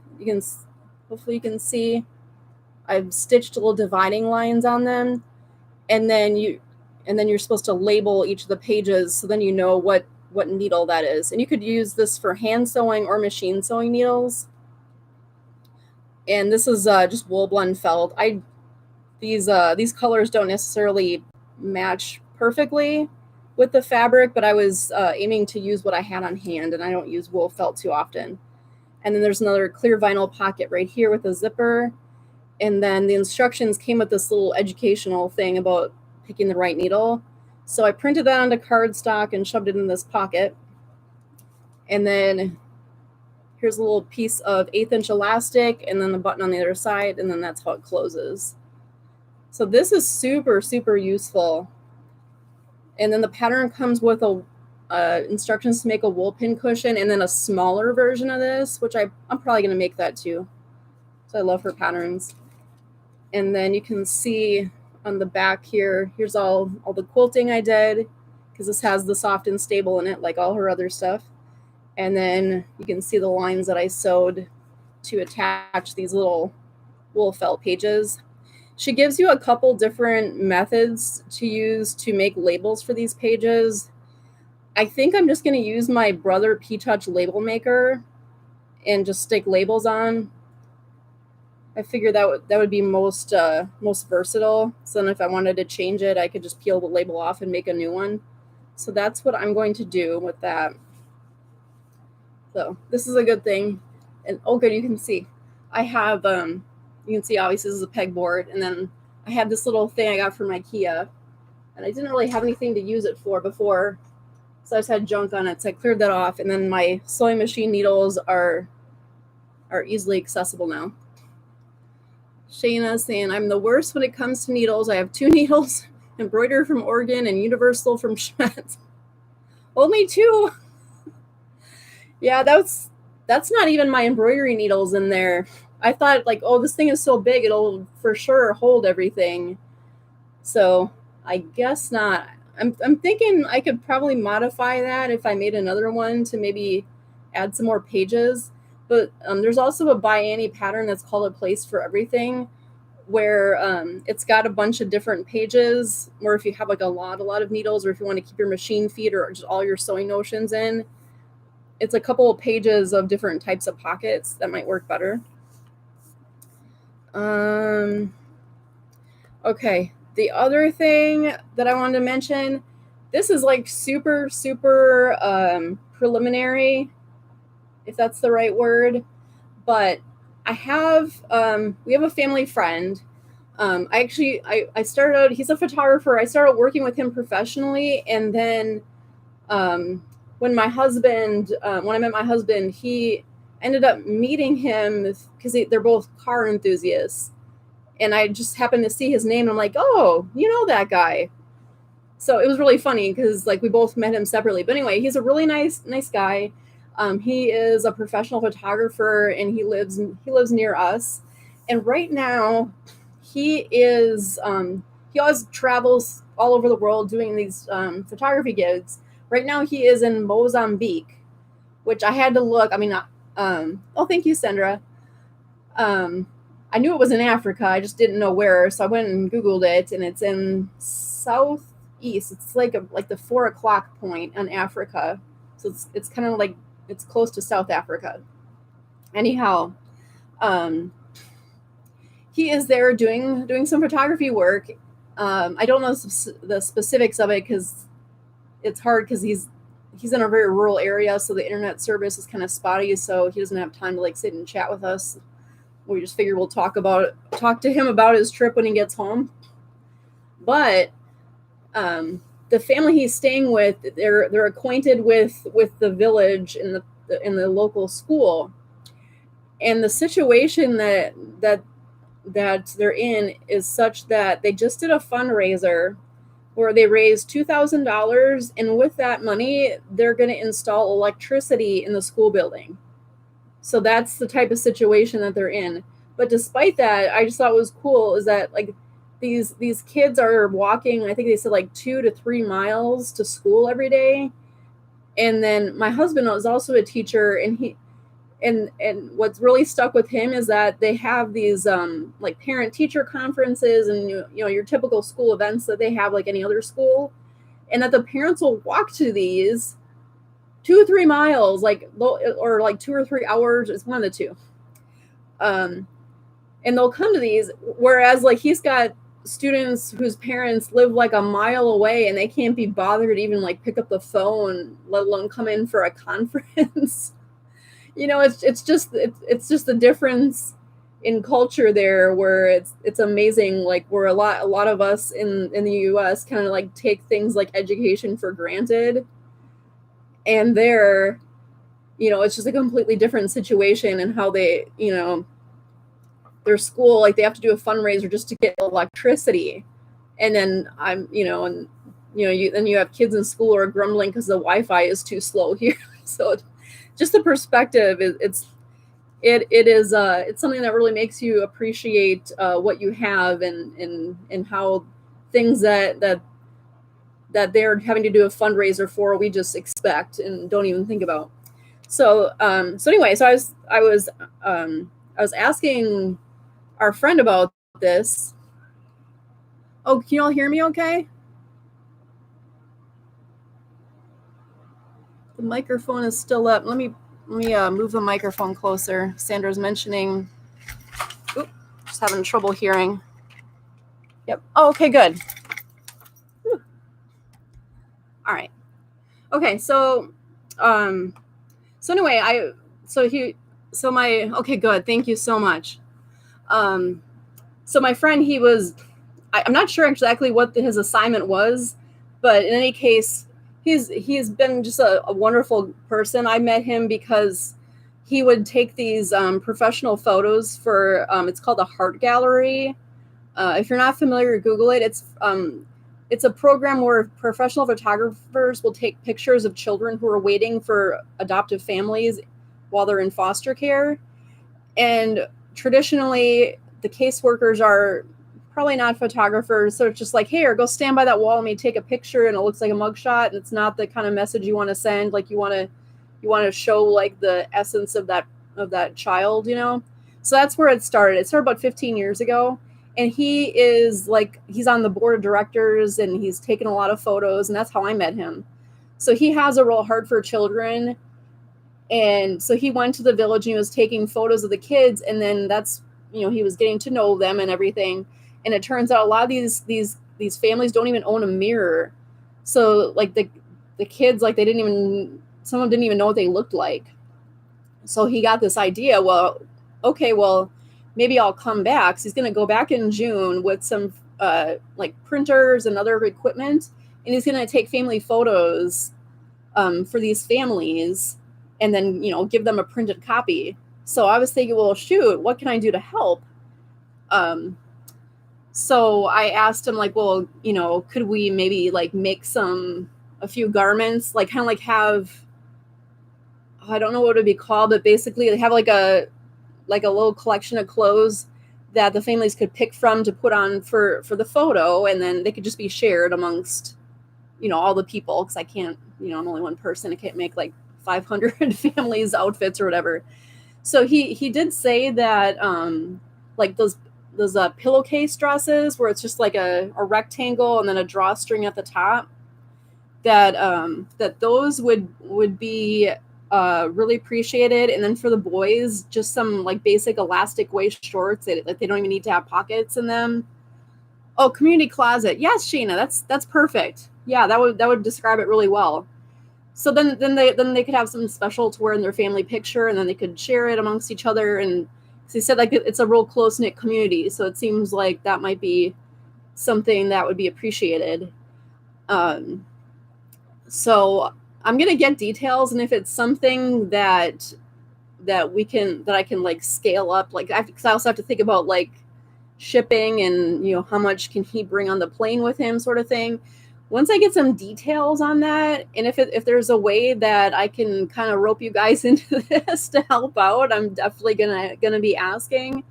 Hopefully you can see, I've stitched little dividing lines on them. And then you're supposed to label each of the pages, so then you know what needle that is. And you could use this for hand sewing or machine sewing needles. And this is just wool blend felt. These colors don't necessarily match perfectly with the fabric, but I was aiming to use what I had on hand, and I don't use wool felt too often. And then there's another clear vinyl pocket right here with a zipper. And then the instructions came with this little educational thing about picking the right needle. So I printed that onto cardstock and shoved it in this pocket. And then here's a little piece of 1/8 inch elastic, and then the button on the other side, and then that's how it closes. So this is super, super useful. And then the pattern comes with instructions to make a wool pin cushion, and then a smaller version of this, which I'm probably going to make that too. So I love her patterns. And then you can see on the back here's all the quilting I did, because this has the soft and stable in it, like all her other stuff. And then you can see the lines that I sewed to attach these little wool felt pages. She gives you a couple different methods to use to make labels for these pages. I think I'm just going to use my Brother P-Touch label maker and just stick labels on. I figured that would be most versatile. So then if I wanted to change it, I could just peel the label off and make a new one. So that's what I'm going to do with that. So this is a good thing. And oh good, you can see I have you can see obviously this is a pegboard, and then I have this little thing I got from IKEA, and I didn't really have anything to use it for before, so I just had junk on it, so I cleared that off. And then my sewing machine needles are easily accessible now. Shayna saying I'm the worst when it comes to needles. I have 2 needles, Embroidery from Oregon and Universal from Schmetz. Only 2. Yeah, that's not even my embroidery needles in there. I thought like, oh, this thing is so big, it'll for sure hold everything. So I guess not. I'm thinking I could probably modify that if I made another one to maybe add some more pages. But there's also a By Any pattern that's called A Place for Everything, where it's got a bunch of different pages, or if you have like a lot of needles, or if you want to keep your machine feet or just all your sewing notions in, it's a couple of pages of different types of pockets that might work better. Okay, the other thing that I wanted to mention, this is like super, super preliminary, if that's the right word, but I have, we have a family friend. I started out, he's a photographer. I started working with him professionally. And then when I met my husband, he ended up meeting him because they're both car enthusiasts. And I just happened to see his name, and I'm like, oh, you know that guy. So it was really funny because like we both met him separately. But anyway, he's a really nice guy. He is a professional photographer, and he lives near us. And right now, he always travels all over the world doing these photography gigs. Right now, he is in Mozambique, which I had to look. I mean, oh, thank you, Sandra. I knew it was in Africa. I just didn't know where, so I went and Googled it, and it's in southeast. It's like the 4 o'clock point in Africa, so it's kind of like it's close to South Africa. Anyhow, he is there doing some photography work. I don't know the specifics of it because it's hard because he's in a very rural area, so the internet service is kind of spotty, so he doesn't have time to like sit and chat with us. We just figured we'll talk to him about his trip when he gets home. But the family he's staying with, they're acquainted with the village in the local school, and the situation that they're in is such that they just did a fundraiser where they raised $2,000, and with that money, they're going to install electricity in the school building. So that's the type of situation that they're in. But despite that, I just thought what was cool is that like these kids are walking, I think they said like 2 to 3 miles to school every day. And then my husband was also a teacher, and what's really stuck with him is that they have these like parent teacher conferences and you know your typical school events that they have like any other school, and that the parents will walk to these 2 or 3 miles, like, or like 2 or 3 hours. It's one of the two. And they'll come to these, whereas like he's got students whose parents live like a mile away and they can't be bothered to even like pick up the phone, let alone come in for a conference. You know, it's just the difference in culture there, where it's amazing. Like where a lot of us in the US kind of like take things like education for granted. And there, you know, it's just a completely different situation, and how they, you know, their school, like they have to do a fundraiser just to get electricity. And then you have kids in school who are grumbling because the Wi-Fi is too slow here. So just the perspective, it's something that really makes you appreciate what you have, and how things that they're having to do a fundraiser for, we just expect and don't even think about. So anyway, so I was asking our friend about this. Oh, can you all hear me okay? The microphone is still up. Let me move the microphone closer. Sandra's mentioning, just having trouble hearing. Yep. Oh, okay, good. Whew. All right. Okay, so anyway, okay, good. Thank you so much. So my friend, I'm not sure exactly what his assignment was, but in any case, he's been just a wonderful person. I met him because he would take these professional photos for, it's called a Heart Gallery. If you're not familiar, Google it. It's a program where professional photographers will take pictures of children who are waiting for adoptive families while they're in foster care. And traditionally, the caseworkers are probably not photographers, so it's just like, hey, or go stand by that wall and take a picture, and it looks like a mugshot, and it's not the kind of message you want to send. Like you want to show like the essence of that child, you know. So that's where it started. It started about 15 years ago, and he's on the board of directors, and he's taken a lot of photos, and that's how I met him. So he has a real heart for children, and so he went to the village and he was taking photos of the kids, and then that's, you know, he was getting to know them and everything. And it turns out a lot of these families don't even own a mirror. So like the kids, like some of them didn't even know what they looked like. So he got this idea, well, maybe I'll come back. So he's going to go back in June with some like printers and other equipment. And he's going to take family photos for these families. and then, give them a printed copy. So I was thinking, well, shoot, what can I do to help? So I asked him, like, well, could we maybe like make a few garments, like kind of like have, I don't know what it would be called, but basically they have like a little collection of clothes that the families could pick from to put on for the photo, and then they could just be shared amongst, all the people, because I can't, I'm only one person. I can't make like 500 families outfits or whatever. So he did say that like those pillowcase dresses where it's just like a rectangle and then a drawstring at the top, that that those would be really appreciated. And then for the boys, just some like basic elastic waist shorts that they don't even need to have pockets in them. Oh, community closet. Yes, Sheena, that's perfect. Yeah, that would describe it really well. So then they could have something special to wear in their family picture, and then they could share it amongst each other. And he said like it's a real close knit community, so it seems like that might be something that would be appreciated. So I'm gonna get details, and if it's something that I can like scale up, like because I also have to think about like shipping and how much can he bring on the plane with him, sort of thing. Once I get some details on that, and if there's a way that I can kind of rope you guys into this to help out, I'm definitely gonna be asking.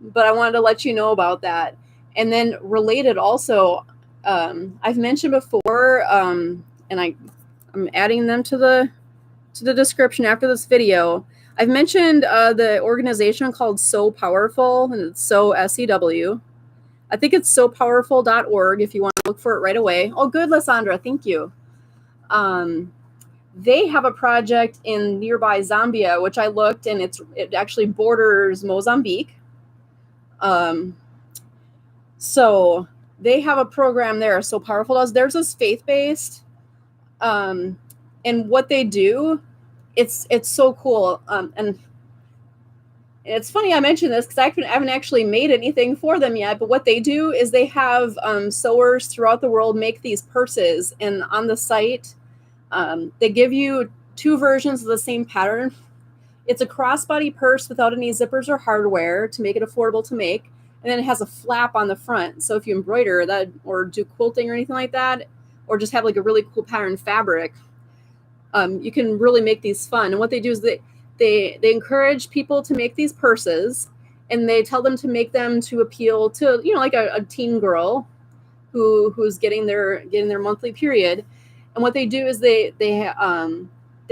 But I wanted to let you know about that. And then related also, I've mentioned before, and I'm adding them to the description after this video. I've mentioned the organization called So Powerful, and it's So SEW. I think it's sopowerful.org if you want to look for it right away. Oh, good, Lysandra. Thank you. They have a project in nearby Zambia, which I looked, and it actually borders Mozambique. So they have a program there. So Powerful does. Theirs is faith-based. And what they do, it's so cool. And it's funny I mentioned this because I haven't actually made anything for them yet, but what they do is they have sewers throughout the world make these purses, and on the site, they give you 2 versions of the same pattern. It's a crossbody purse without any zippers or hardware to make it affordable to make, and then it has a flap on the front. So if you embroider that or do quilting or anything like that, or just have like a really cool pattern fabric, you can really make these fun. And what they do is they encourage people to make these purses, and they tell them to make them to appeal to like a teen girl who's getting their monthly period. And what they do is they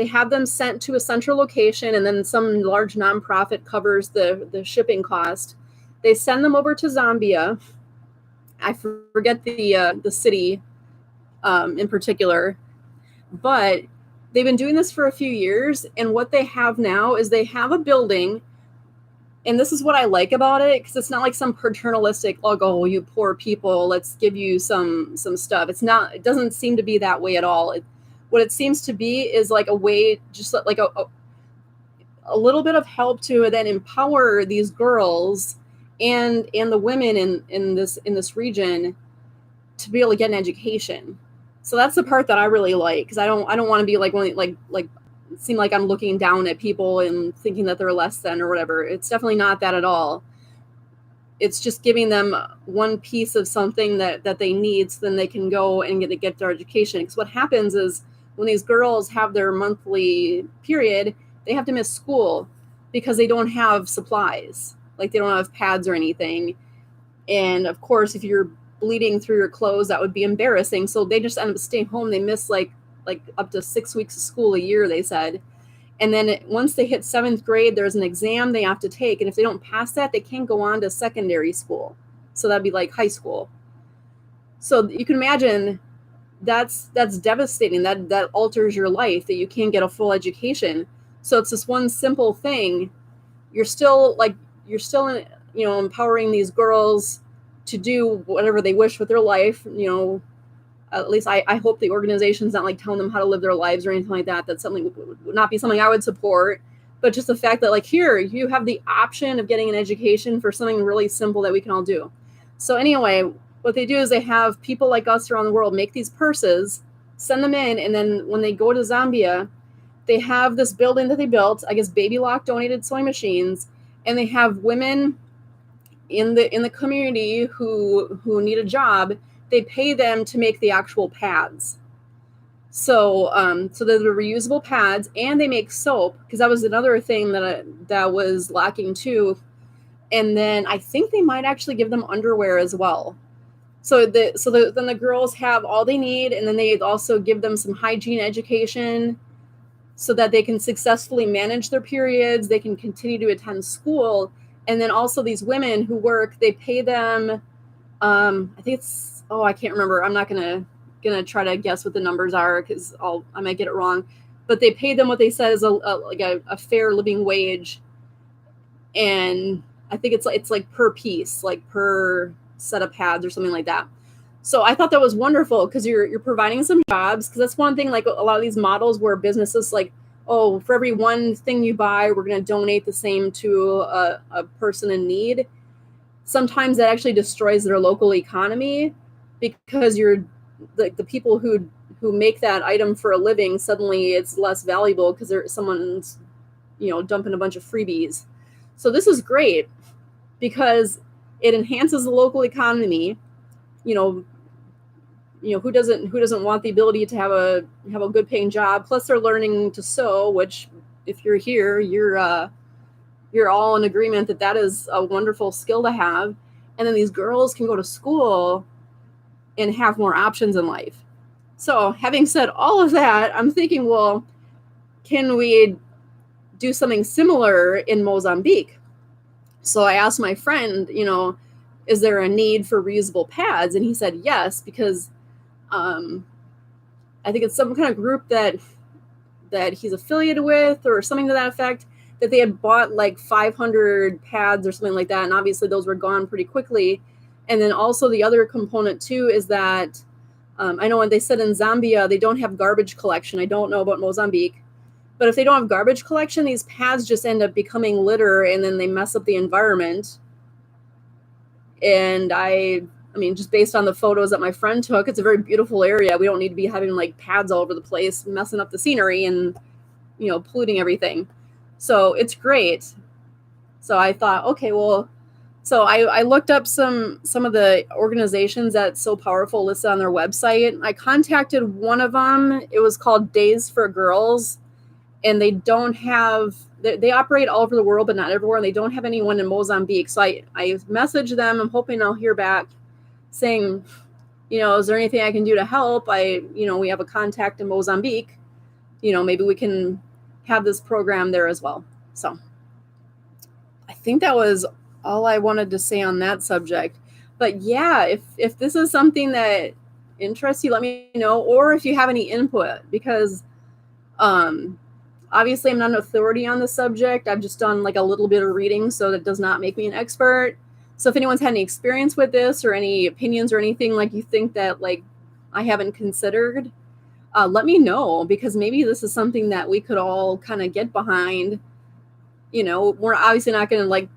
have them sent to a central location, and then some large nonprofit covers the shipping cost. They send them over to Zambia. I forget the city in particular, but they've been doing this for a few years, and what they have now is they have a building, and this is what I like about it, because it's not like some paternalistic, like, oh, you poor people, let's give you some stuff. It's not. It doesn't seem to be that way at all. What it seems to be is like a way, just like a little bit of help to then empower these girls and the women in this region to be able to get an education. So that's the part that I really like, because I don't want to be like seem like I'm looking down at people and thinking that they're less than or whatever. It's definitely not that at all. It's just giving them one piece of something that they need, so then they can go and get their education. Because what happens is when these girls have their monthly period, they have to miss school because they don't have supplies. Like they don't have pads or anything. And of course, if you're bleeding through your clothes, that would be embarrassing. So they just end up staying home. They miss like up to 6 weeks of school a year, they said. And then once they hit 7th grade, there's an exam they have to take. And if they don't pass that, they can't go on to secondary school. So that'd be like high school. So you can imagine that's devastating. That alters your life, that you can't get a full education. So it's this one simple thing. You're still empowering these girls to do whatever they wish with their life. At least I hope the organization's not like telling them how to live their lives or anything like that. That's something would not be something I would support. But just the fact that like here you have the option of getting an education for something really simple that we can all do. So anyway, what they do is they have people like us around the world make these purses, send them in, and then when they go to Zambia, they have this building that they built. I guess Baby Lock donated sewing machines, and they have women in the community who need a job. They pay them to make the actual pads. So they're the reusable pads, and they make soap, because that was another thing that was lacking too. And then I think they might actually give them underwear as well. So then the girls have all they need, and then they also give them some hygiene education so that they can successfully manage their periods. They can continue to attend school. And then also these women who work, they pay them, I think it's, I can't remember. I'm not gonna try to guess what the numbers are, because I might get it wrong. But they pay them what they said is a fair living wage, and I think it's like per piece, like per set of pads or something like that. So I thought that was wonderful, because you're providing some jobs, because that's one thing, like a lot of these models where businesses like, oh, for every one thing you buy, we're going to donate the same to a person in need. Sometimes that actually destroys their local economy, because you're the people who make that item for a living, suddenly it's less valuable because someone's dumping a bunch of freebies. So this is great because it enhances the local economy. Who doesn't want the ability to have a good paying job? Plus they're learning to sew, which if you're here, you're all in agreement that is a wonderful skill to have. And then these girls can go to school and have more options in life. So having said all of that, I'm thinking, well, can we do something similar in Mozambique? So I asked my friend, is there a need for reusable pads? And he said yes, because I think it's some kind of group that he's affiliated with or something to that effect, that they had bought like 500 pads or something like that. And obviously those were gone pretty quickly. And then also the other component too is that I know when they said in Zambia, they don't have garbage collection. I don't know about Mozambique, but if they don't have garbage collection, these pads just end up becoming litter, and then they mess up the environment. And I mean, just based on the photos that my friend took, it's a very beautiful area. We don't need to be having like pads all over the place, messing up the scenery and, polluting everything. So it's great. So I thought, okay, well, so I looked up some of the organizations that So Powerful listed on their website. I contacted one of them. It was called Days for Girls, and they operate all over the world, but not everywhere. And they don't have anyone in Mozambique. So I messaged them. I'm hoping I'll hear back saying, is there anything I can do to help? We have a contact in Mozambique. Maybe we can have this program there as well. So I think that was all I wanted to say on that subject. But yeah, if this is something that interests you, let me know, or if you have any input, because obviously I'm not an authority on the subject. I've just done like a little bit of reading, so that does not make me an expert. So if anyone's had any experience with this or any opinions or anything like you think that like I haven't considered, let me know, because maybe this is something that we could all kind of get behind. We're obviously not going to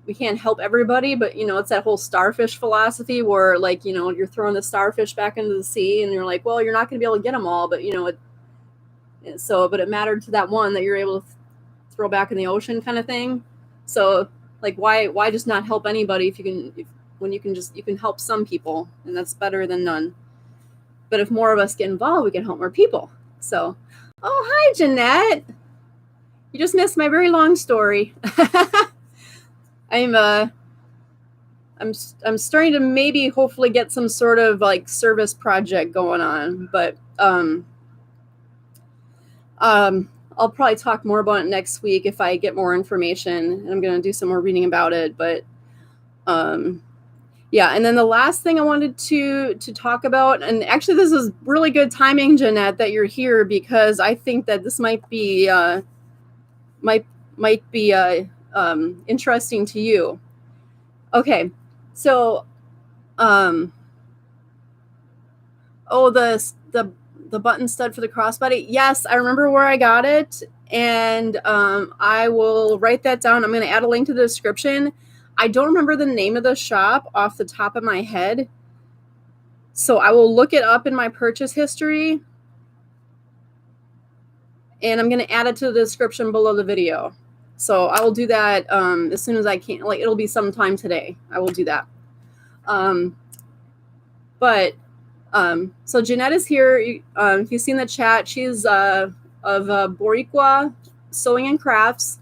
we can't help everybody, but it's that whole starfish philosophy where like, you're throwing the starfish back into the sea and you're like, well, you're not going to be able to get them all, but but it mattered to that one that you're able to throw back in the ocean kind of thing. So like, why just not help anybody when you can help some people, and that's better than none. But if more of us get involved, we can help more people. So, oh, hi, Jeanette. You just missed my very long story. I'm starting to maybe hopefully get some sort of like service project going on, but I'll probably talk more about it next week if I get more information, and I'm going to do some more reading about it. But yeah, and then the last thing I wanted to talk about, and actually this is really good timing, Jeanette, that you're here, because I think that this might be interesting to you. Okay, so the button stud for the crossbody. Yes, I remember where I got it, and I will write that down. I'm going to add a link to the description. I don't remember the name of the shop off the top of my head, so I will look it up in my purchase history, and I'm going to add it to the description below the video. So I will do that as soon as I can. Like, it'll be sometime today. I will do that. So Jeanette is here. If you've seen the chat, she's of Boricua Sewing and Crafts.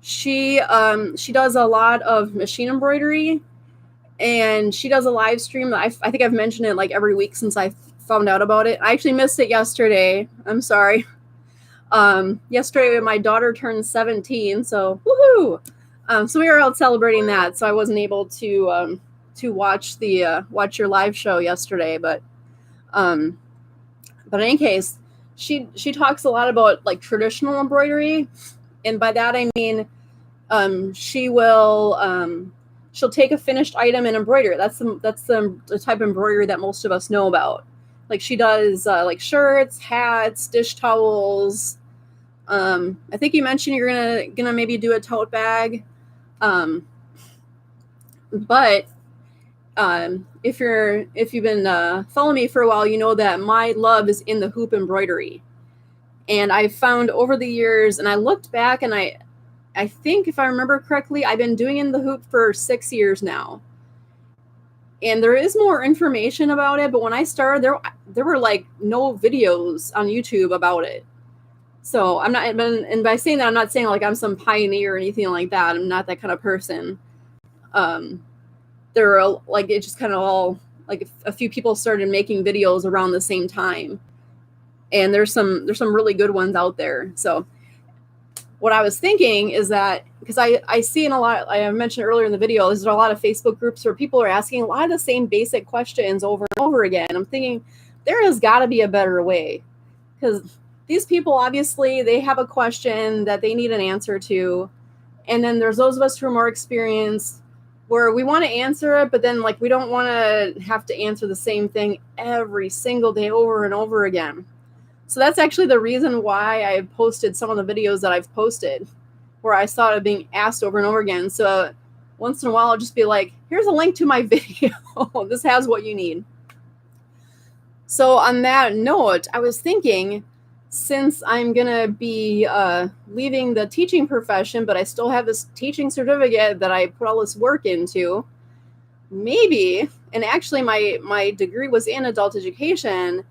She does a lot of machine embroidery, and she does a live stream. I think I've mentioned it like every week since I found out about it. I actually missed it yesterday. I'm sorry. Yesterday my daughter turned 17, so woohoo! So we were out celebrating that, so I wasn't able to watch your live show yesterday, but in any case, she talks a lot about like traditional embroidery, and by that I mean she'll take a finished item and embroider it. That's the type of embroidery that most of us know about. Like she does like shirts, hats, dish towels. I think you mentioned you're gonna maybe do a tote bag. But if you've been following me for a while, you know that my love is in the hoop embroidery. And I found over the years, and I looked back, and I think if I remember correctly, I've been doing in the hoop for 6 years now. And there is more information about it, but when I started, there were like no videos on YouTube about it. So I'm not, and by saying that, I'm not saying like I'm some pioneer or anything like that. I'm not that kind of person. There are like, it just kind of all like a few people started making videos around the same time, and there's some really good ones out there. So what I was thinking is that, because I see in a lot, I mentioned earlier in the video, there's a lot of Facebook groups where people are asking a lot of the same basic questions over and over again. I'm thinking there has got to be a better way, because these people, obviously, they have a question that they need an answer to. And then there's those of us who are more experienced where we want to answer it, but then like we don't want to have to answer the same thing every single day over and over again. So that's actually the reason why I posted some of the videos that I've posted, where I saw it being asked over and over again. So once in a while, I'll just be like, here's a link to my video. This has what you need. So on that note, I was thinking, since I'm going to be leaving the teaching profession, but I still have this teaching certificate that I put all this work into, maybe, and actually my degree was in adult education,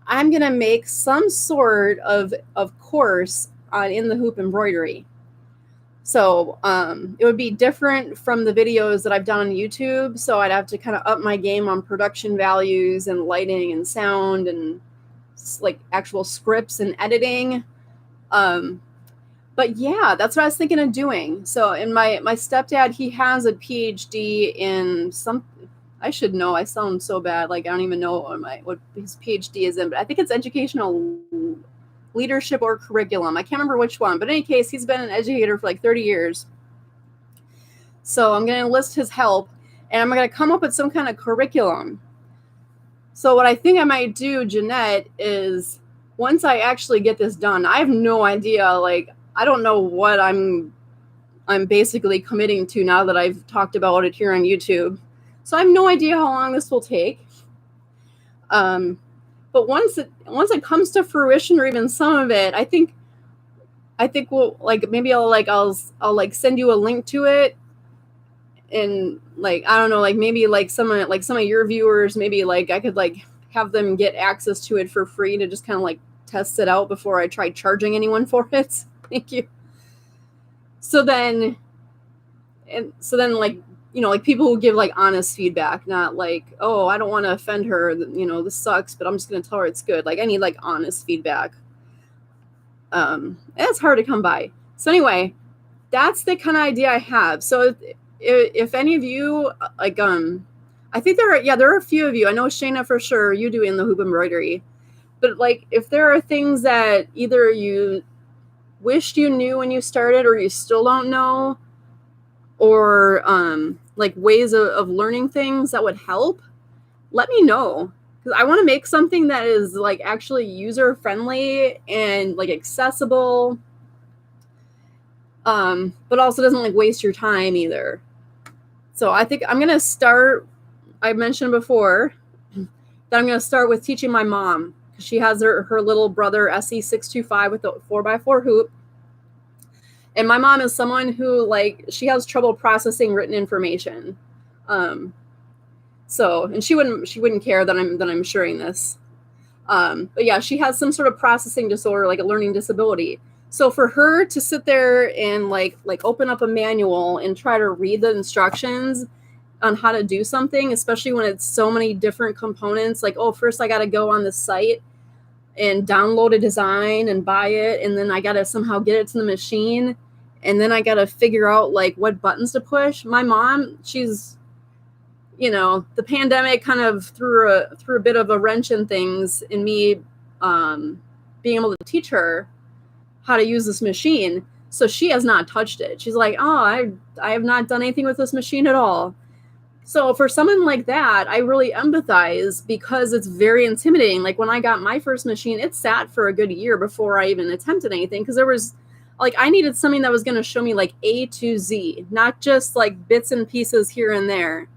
I'm going to make some sort of course in the hoop embroidery. So it would be different from the videos that I've done on YouTube. So I'd have to kind of up my game on production values and lighting and sound and like actual scripts and editing. But yeah, that's what I was thinking of doing. So, and my stepdad, he has a PhD in some, I should know, I sound so bad, like I don't even know what his PhD is in, but I think it's educational leadership or curriculum. I can't remember which one, but in any case, he's been an educator for like 30 years. So I'm going to enlist his help, and I'm going to come up with some kind of curriculum. So what I think I might do, Jeanette, is once I actually get this done, I have no idea, like, I don't know what I'm basically committing to now that I've talked about it here on YouTube. So I have no idea how long this will take. But once it comes to fruition, or even some of it, I think we'll like, maybe I'll send you a link to it. And like, I don't know, like maybe like some of your viewers, maybe like I could like have them get access to it for free to just kind of like test it out before I try charging anyone for it. Thank you. So then like, you know, like people who give like honest feedback, not like, oh, I don't want to offend her, you know, this sucks, but I'm just going to tell her it's good. Like I need like honest feedback. It's hard to come by. So anyway, that's the kind of idea I have. So if any of you like, I think there are a few of you. I know Shayna for sure, you do in the hoop embroidery, but like if there are things that either you wished you knew when you started, or you still don't know, or like ways of learning things that would help, let me know, because I want to make something that is like actually user friendly and like accessible, but also doesn't like waste your time either. So I think I'm going to start, I mentioned before that I'm going to start with teaching my mom, She has her little brother SE625 with a 4x4 hoop. And my mom is someone who, like, she has trouble processing written information. So, and she wouldn't care that I'm sharing this. But yeah, she has some sort of processing disorder, like a learning disability. So for her to sit there and like open up a manual and try to read the instructions on how to do something, especially when it's so many different components, like, oh, first I got to go on the site and download a design and buy it, and then I got to somehow get it to the machine, and then I got to figure out like what buttons to push. My mom, she's, you know, the pandemic kind of threw a bit of a wrench in things, in me being able to teach her how to use this machine. So she has not touched it. She's like, oh, I have not done anything with this machine at all. So for someone like that, I really empathize, because it's very intimidating. Like when I got my first machine, it sat for a good year before I even attempted anything, because there was like, I needed something that was going to show me like A to Z, not just like bits and pieces here and there.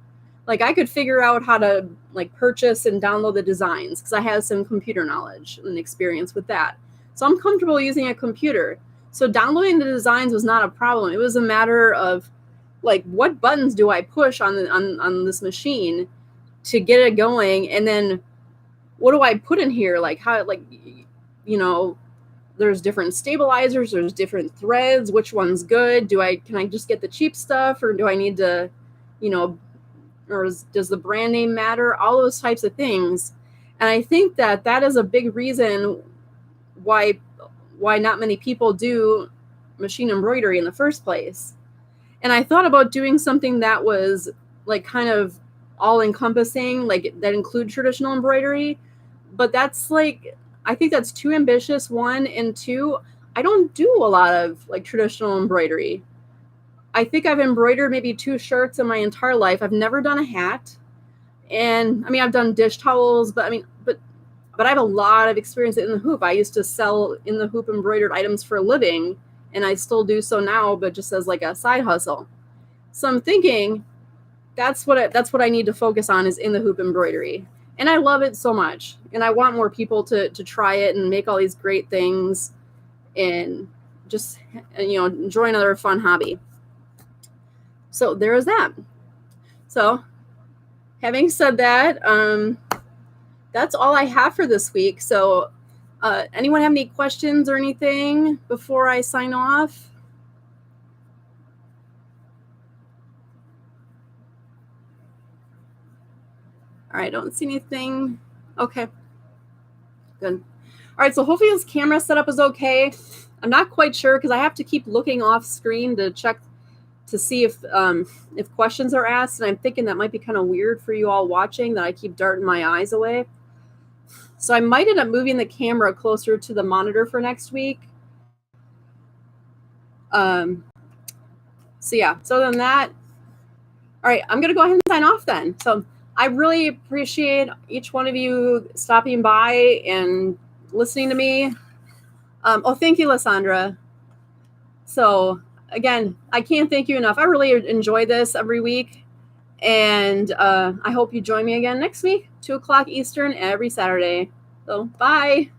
Like I could figure out how to like purchase and download the designs, because I had some computer knowledge and experience with that. So I'm comfortable using a computer. So downloading the designs was not a problem. It was a matter of like, what buttons do I push on this machine to get it going? And then what do I put in here? Like how, like, you know, there's different stabilizers, there's different threads. Which one's good? Can I just get the cheap stuff, or do I need to, you know, or does the brand name matter? All those types of things. And I think that is a big reason why not many people do machine embroidery in the first place. And I thought about doing something that was like kind of all encompassing, like that include traditional embroidery, but that's like, I think that's too ambitious, one, and two, I don't do a lot of like traditional embroidery. I think I've embroidered maybe 2 shirts in my entire life. I've never done a hat. And I mean, I've done dish towels, but I mean, but I have a lot of experience in the hoop. I used to sell in the hoop embroidered items for a living, and I still do so now, but just as like a side hustle. So I'm thinking that's what I need to focus on, is in the hoop embroidery. And I love it so much. And I want more people to try it and make all these great things and just, you know, enjoy another fun hobby. So there is that. So having said that, that's all I have for this week. So anyone have any questions or anything before I sign off? All right, I don't see anything. Okay, good. All right, so hopefully this camera setup is okay. I'm not quite sure, because I have to keep looking off screen to check to see if questions are asked, and I'm thinking that might be kind of weird for you all watching, that I keep darting my eyes away. So I might end up moving the camera closer to the monitor for next week. So yeah, so other than that, all right, I'm gonna go ahead and sign off then. So I really appreciate each one of you stopping by and listening to me. Oh, thank you, Lysandra. So again, I can't thank you enough. I really enjoy this every week. And I hope you join me again next week, 2 o'clock Eastern, every Saturday. So bye.